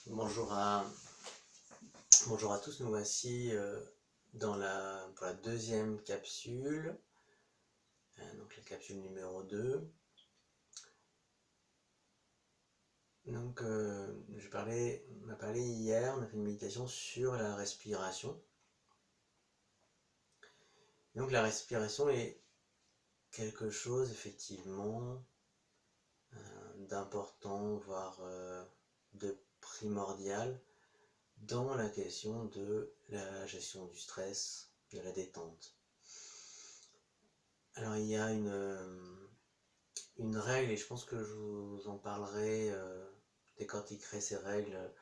Bonjour à tous, nous voici pour la deuxième capsule, donc la capsule numéro 2. Donc on a parlé hier, on a fait une méditation sur la respiration. Donc la respiration est quelque chose effectivement d'important, voire de primordial dans la question de la gestion du stress, de la détente. Alors il y a une règle, et je pense que je vous en parlerai, décortiquerai ces règles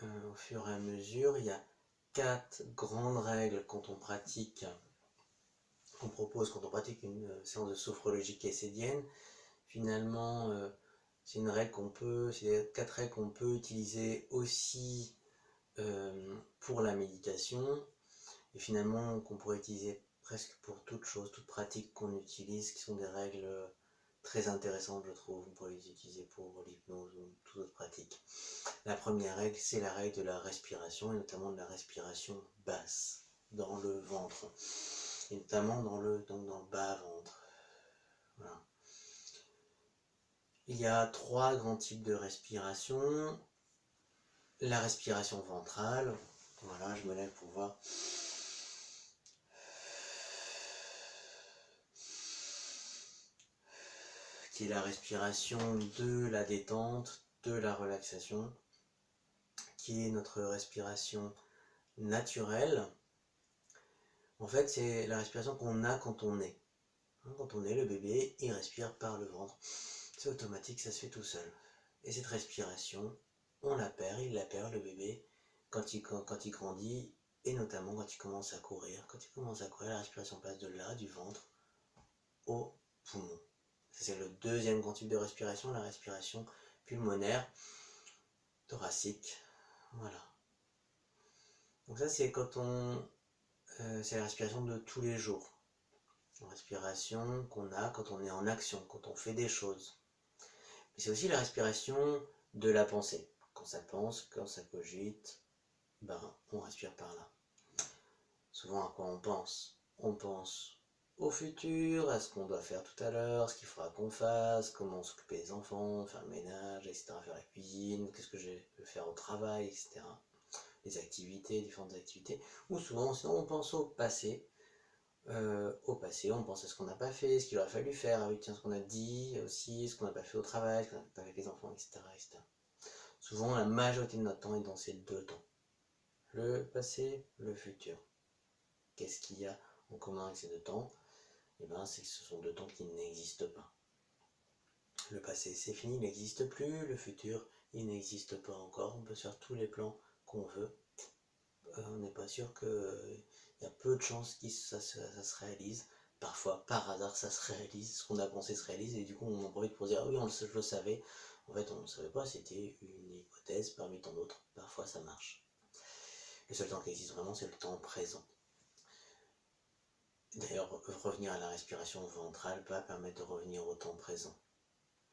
au fur et à mesure. Il y a 4 grandes règles quand on pratique une séance de sophrologie kaysédienne. Finalement, c'est 4 règles qu'on peut utiliser aussi pour la méditation, et finalement qu'on pourrait utiliser presque pour toute chose, toute pratique qu'on utilise, qui sont des règles très intéressantes, je trouve, pour les utiliser pour l'hypnose ou toute autre pratique. La première règle, c'est la règle de la respiration, et notamment de la respiration basse, dans le ventre, et notamment dans le bas-ventre. Voilà. Il y a 3 grands types de respiration. La respiration ventrale, voilà, je me lève pour voir. Qui est la respiration de la détente, de la relaxation, qui est notre respiration naturelle. En fait, c'est la respiration qu'on a quand on est. Quand on est, le bébé, il respire par le ventre. C'est automatique, ça se fait tout seul. Et cette respiration, il la perd, le bébé, quand il grandit, et notamment quand il commence à courir. Quand il commence à courir, la respiration passe de là, du ventre, au poumon. C'est le deuxième grand type de respiration, la respiration pulmonaire, thoracique. Voilà. Donc ça, c'est c'est la respiration de tous les jours. La respiration qu'on a quand on est en action, quand on fait des choses. Mais c'est aussi la respiration de la pensée. Quand ça pense, quand ça cogite, on respire par là. Souvent, à quoi on pense? On pense au futur, à ce qu'on doit faire tout à l'heure, ce qu'il faudra qu'on fasse, comment s'occuper des enfants, faire le ménage, etc., faire la cuisine, qu'est-ce que je vais faire au travail, etc. Les activités, différentes activités. Ou souvent, sinon, on pense au passé. On pense à ce qu'on n'a pas fait, ce qu'il aurait fallu faire, ce qu'on a dit aussi, ce qu'on n'a pas fait au travail, ce qu'on n'a pas fait avec les enfants, etc., etc. Souvent, la majorité de notre temps est dans ces 2 temps. Le passé, le futur. Qu'est-ce qu'il y a en commun avec ces 2 temps? C'est que ce sont 2 temps qui n'existent pas. Le passé, c'est fini, il n'existe plus. Le futur, il n'existe pas encore. On peut faire tous les plans qu'on veut. On n'est pas sûr qu'il y a peu de chances que ça se réalise. Parfois, par hasard, ça se réalise. Ce qu'on a pensé se réalise. Et du coup, on en profite pour dire ah oui, je le savais. En fait, on ne le savait pas. C'était une hypothèse parmi tant d'autres. Parfois, ça marche. Le seul temps qui existe vraiment, c'est le temps présent. D'ailleurs, revenir à la respiration ventrale va permettre de revenir au temps présent.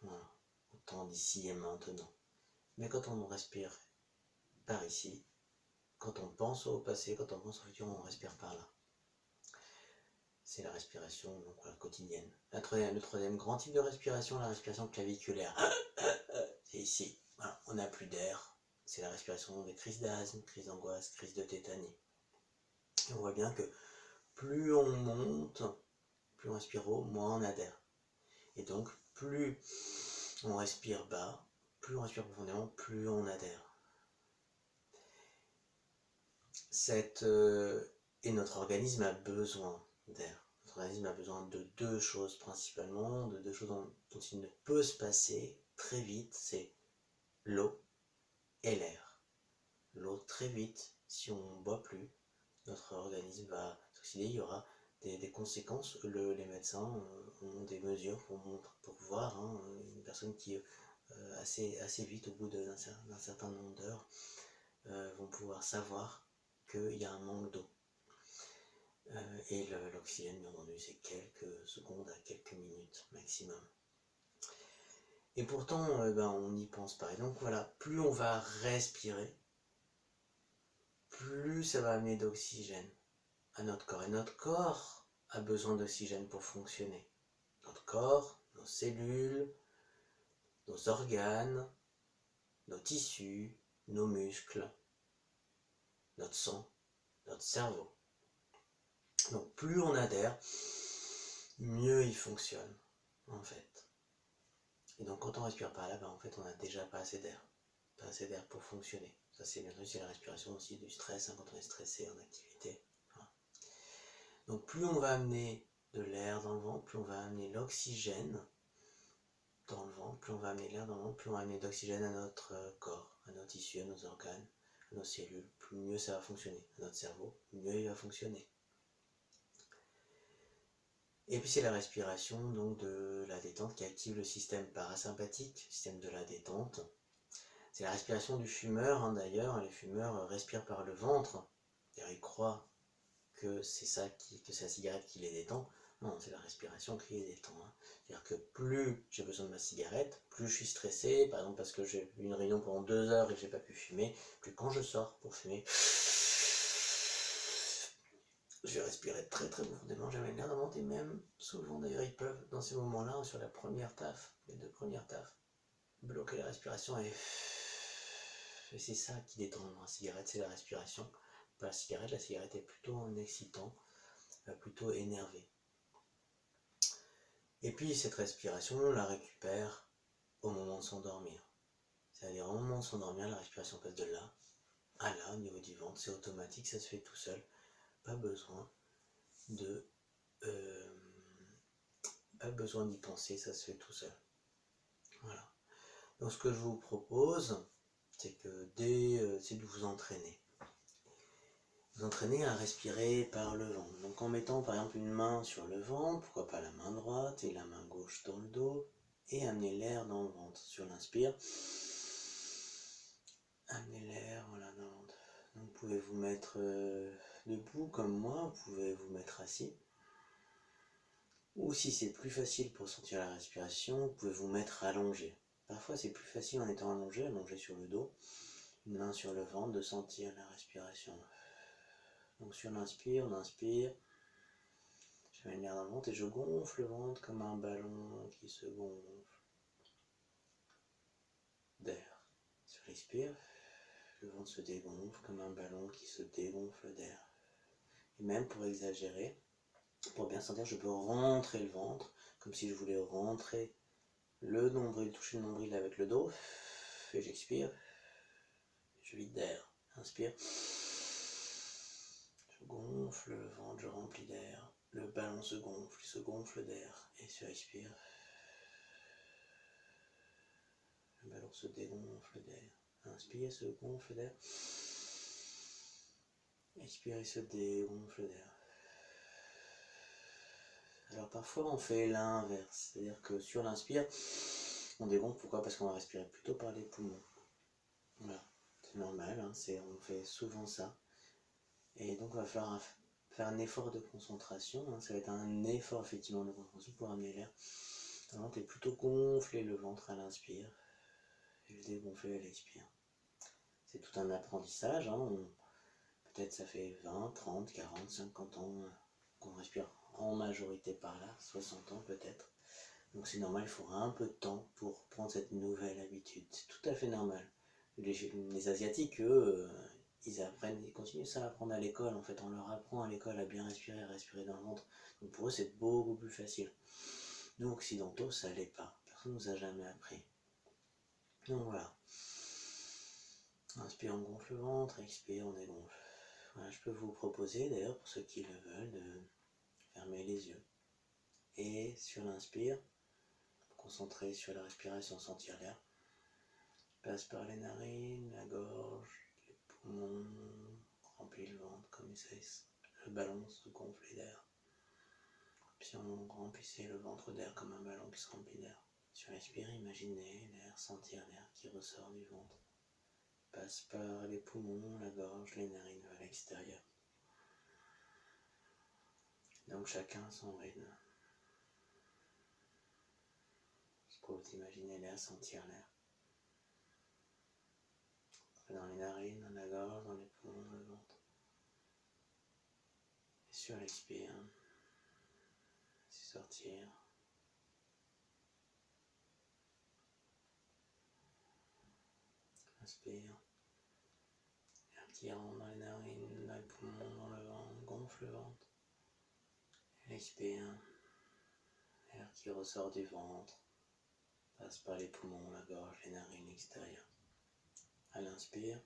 Voilà, au temps d'ici et maintenant. Mais quand on respire par ici, quand on pense au passé, quand on pense au futur, on respire par là. C'est la respiration quotidienne. Le troisième grand type de respiration, la respiration claviculaire. C'est ici. Voilà, on n'a plus d'air. C'est la respiration des crises d'asthme, crises d'angoisse, crises de tétanie. Et on voit bien que plus on monte, plus on respire haut, moins on a d'air. Et donc, plus on respire bas, plus on respire profondément, plus on a d'air. Et notre organisme a besoin d'air. Notre organisme a besoin de 2 choses principalement, de 2 choses dont il ne peut se passer très vite, c'est l'eau et l'air. L'eau très vite, si on ne boit plus, notre organisme va s'oxyder, il y aura des conséquences. Les médecins ont des mesures pour voir une personne qui assez vite, au bout d'un certain nombre d'heures, vont pouvoir savoir qu'il y a un manque d'eau. Et l'oxygène, bien entendu, c'est quelques secondes à quelques minutes maximum. Et pourtant, on n'y pense pas. Et donc voilà, plus on va respirer, plus ça va amener d'oxygène à notre corps. Et notre corps a besoin d'oxygène pour fonctionner. Notre corps, nos cellules, nos organes, nos tissus, nos muscles, notre sang, notre cerveau. Donc plus on adhère, mieux il fonctionne, en fait. Et donc quand on respire par là, en fait on n'a déjà pas assez d'air. Pas assez d'air pour fonctionner. Ça c'est bien sûr, c'est la respiration aussi du stress, quand on est stressé en activité. Voilà. Donc plus on va amener de l'air dans le ventre, plus on va amener l'oxygène dans le ventre, plus on va amener l'air dans le ventre, plus on va amener d'oxygène à notre corps, à nos tissus, à nos organes, à nos cellules, plus mieux ça va fonctionner. À notre cerveau, mieux il va fonctionner. Et puis c'est la respiration donc de la détente qui active le système parasympathique, système de la détente. C'est la respiration du fumeur d'ailleurs, les fumeurs respirent par le ventre, ils croient que c'est ça que c'est la cigarette qui les détend. Non, c'est la respiration qui les détend. C'est-à-dire que plus j'ai besoin de ma cigarette, plus je suis stressé, par exemple parce que j'ai eu une réunion pendant 2 heures et que j'ai pas pu fumer, plus quand je sors pour fumer, je vais respirer très très profondément, j'avais l'air dans et même souvent d'ailleurs ils peuvent dans ces moments-là, sur la première taf, les 2 premières tafs, bloquer la respiration et c'est ça qui détend la cigarette, c'est la respiration. Pas la cigarette est plutôt un excitant, plutôt énervé. Et puis cette respiration, on la récupère au moment de s'endormir. C'est-à-dire au moment de s'endormir, la respiration passe de là à là au niveau du ventre, c'est automatique, ça se fait tout seul. Pas besoin d'y penser, ça se fait tout seul. Voilà. Donc ce que je vous propose, c'est de vous entraîner. Vous entraîner à respirer par le ventre. Donc en mettant par exemple une main sur le ventre, pourquoi pas la main droite et la main gauche dans le dos, et amener l'air dans le ventre. Sur l'inspire, amenez l'air voilà, dans le ventre. Donc vous pouvez vous mettre debout comme moi, vous pouvez vous mettre assis. Ou si c'est plus facile pour sentir la respiration, vous pouvez vous mettre allongé. Parfois c'est plus facile en étant allongé sur le dos, une main sur le ventre, de sentir la respiration. Donc sur l'inspire, on inspire, je mets l'air dans le ventre et je gonfle le ventre comme un ballon qui se gonfle d'air. Sur l'expire, le ventre se dégonfle comme un ballon qui se dégonfle d'air. Et même pour exagérer, pour bien sentir, je peux rentrer le ventre, comme si je voulais rentrer le nombril, toucher le nombril avec le dos, et j'expire, je vide d'air, inspire, je gonfle le ventre, je remplis d'air, le ballon se gonfle d'air, et sur expire, le ballon se dégonfle d'air, inspire, se gonfle d'air, expire, il se dégonfle d'air. Alors parfois on fait l'inverse, c'est-à-dire que sur l'inspire, on dégonfle, pourquoi? Parce qu'on va respirer plutôt par les poumons. Voilà, c'est normal, on fait souvent ça. Et donc il va falloir faire un effort de concentration, ça va être un effort effectivement de concentration pour amener l'air. Le ventre est plutôt gonflé, le ventre à l'inspire, et le dégonfler à l'expire. C'est tout un apprentissage, peut-être ça fait 20, 30, 40, 50 ans qu'on respire en majorité par là, 60 ans peut-être. Donc c'est normal, il faudra un peu de temps pour prendre cette nouvelle habitude. C'est tout à fait normal. Les Asiatiques, eux, ils continuent ça à apprendre à l'école. En fait, on leur apprend à l'école à bien respirer, à respirer dans le ventre. Donc pour eux, c'est beaucoup plus facile. Nous, occidentaux, ça l'est pas. Personne ne nous a jamais appris. Donc voilà. Inspire, on gonfle le ventre, expire, on dégonfle. Voilà, je peux vous proposer, d'ailleurs, pour ceux qui le veulent, de fermer les yeux. Et sur l'inspire, concentrer sur la respiration, sentir l'air. Passe par les narines, la gorge, les poumons, remplit le ventre comme ça, le ballon se gonfle d'air. Puis on remplissait le ventre d'air comme un ballon qui se remplit d'air. Sur l'expire, imaginez l'air, sentir l'air qui ressort du ventre. Passe par les poumons, la gorge, les narines vers l'extérieur. Donc chacun son rythme. pour vous imaginer l'air, sentir l'air. Dans les narines, dans la gorge, dans les poumons, dans le ventre. Et sur l'expire, c'est sortir. Inspire. L'air qui rentre dans les narines, dans les poumons, dans le ventre, gonfle le ventre. Expire. L'air qui ressort du ventre, passe par les poumons, la gorge, les narines extérieures. À l'inspire,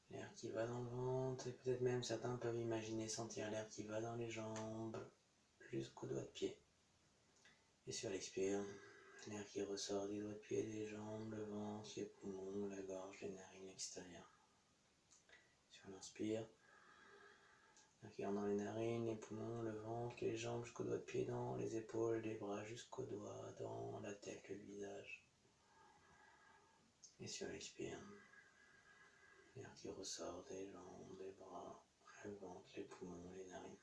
l'air qui va dans le ventre, et peut-être même certains peuvent imaginer sentir l'air qui va dans les jambes, jusqu'aux doigts de pied. Et sur l'expire, l'air qui ressort des doigts de pied, des jambes, le ventre, les poumons, la gorge, les narines extérieures. Sur l'inspire, l'air qui rentre dans les narines, les poumons, le ventre, les jambes jusqu'aux doigts de pied, dans les épaules, les bras jusqu'aux doigts, dans la tête, le visage. Et sur l'expire, l'air qui ressort des jambes, des bras, le ventre, les poumons, les narines.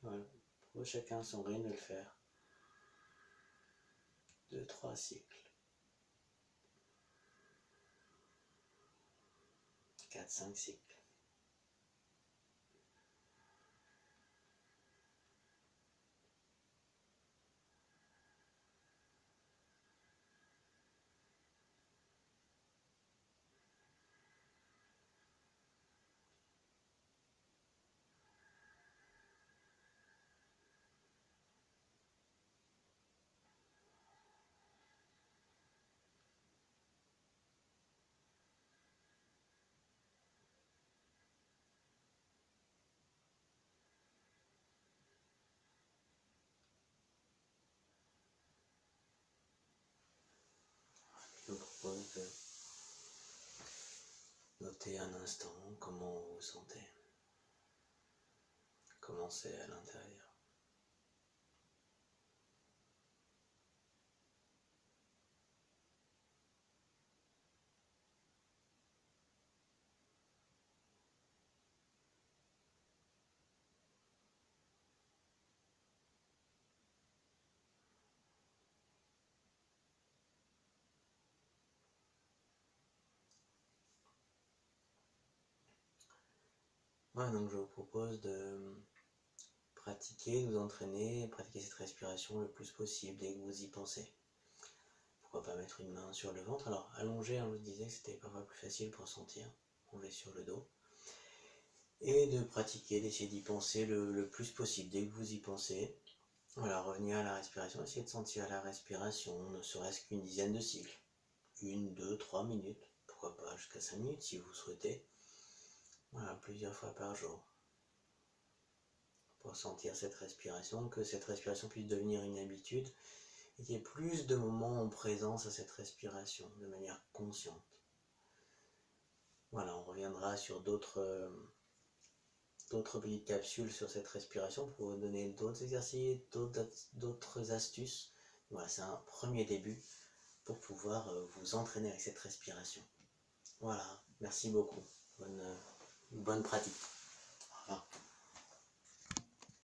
Voilà, pour chacun son rythme de le faire. 2-3 cycles. 4-5 cycles. Je vous propose de noter un instant comment vous vous sentez. Comment c'est à l'intérieur. Voilà, donc je vous propose de pratiquer, de vous entraîner, pratiquer cette respiration le plus possible dès que vous y pensez. Pourquoi pas mettre une main sur le ventre. Alors allongé, je vous disais que c'était parfois plus facile pour sentir. On va sur le dos. Et de pratiquer, d'essayer d'y penser le plus possible dès que vous y pensez. Voilà, revenir à la respiration, essayer de sentir la respiration, ne serait-ce qu'une dizaine de cycles. 1, 2, 3 minutes, pourquoi pas jusqu'à 5 minutes si vous souhaitez. Voilà, plusieurs fois par jour. Pour sentir cette respiration, que cette respiration puisse devenir une habitude et qu'il y ait plus de moments en présence à cette respiration, de manière consciente. Voilà, on reviendra sur d'autres petites capsules sur cette respiration pour vous donner d'autres exercices, d'autres astuces. Voilà, c'est un premier début pour pouvoir vous entraîner avec cette respiration. Voilà, merci beaucoup. Bonne pratique. Au revoir.